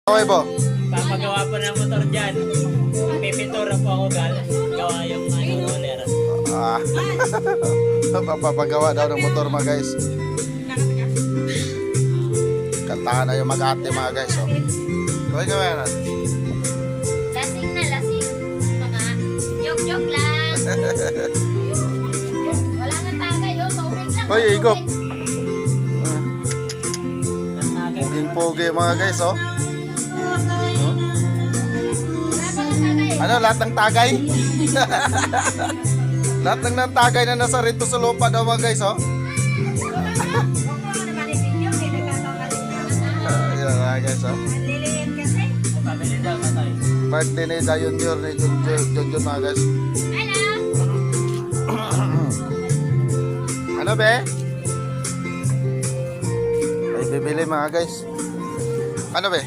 Okay po. Papagawa po ng motor dyan. Pipintura po ako gawa yung roller. Papagawa daw ng motor mga guys. Kantahan na yung mag-ate mga guys. Oh. Okay ka ba? Lasing na lasing. Mga joke-joke lang. Wala nga tagay, oh. Tubig lang. Hoy, igop. Nagay. Puging-pugi mga guys, oh. Wala pa nga tagay. Ano, lahat ng tagay? Lahat ng tagay na nasa rito sa lupa daw mga guys, oh. Ayan mga guys, oh. Pabili daw tatay. Birthday ni Dayon Jr. ni Junjun mga guys. Ano be? Ay bibili mga guys. Ano be?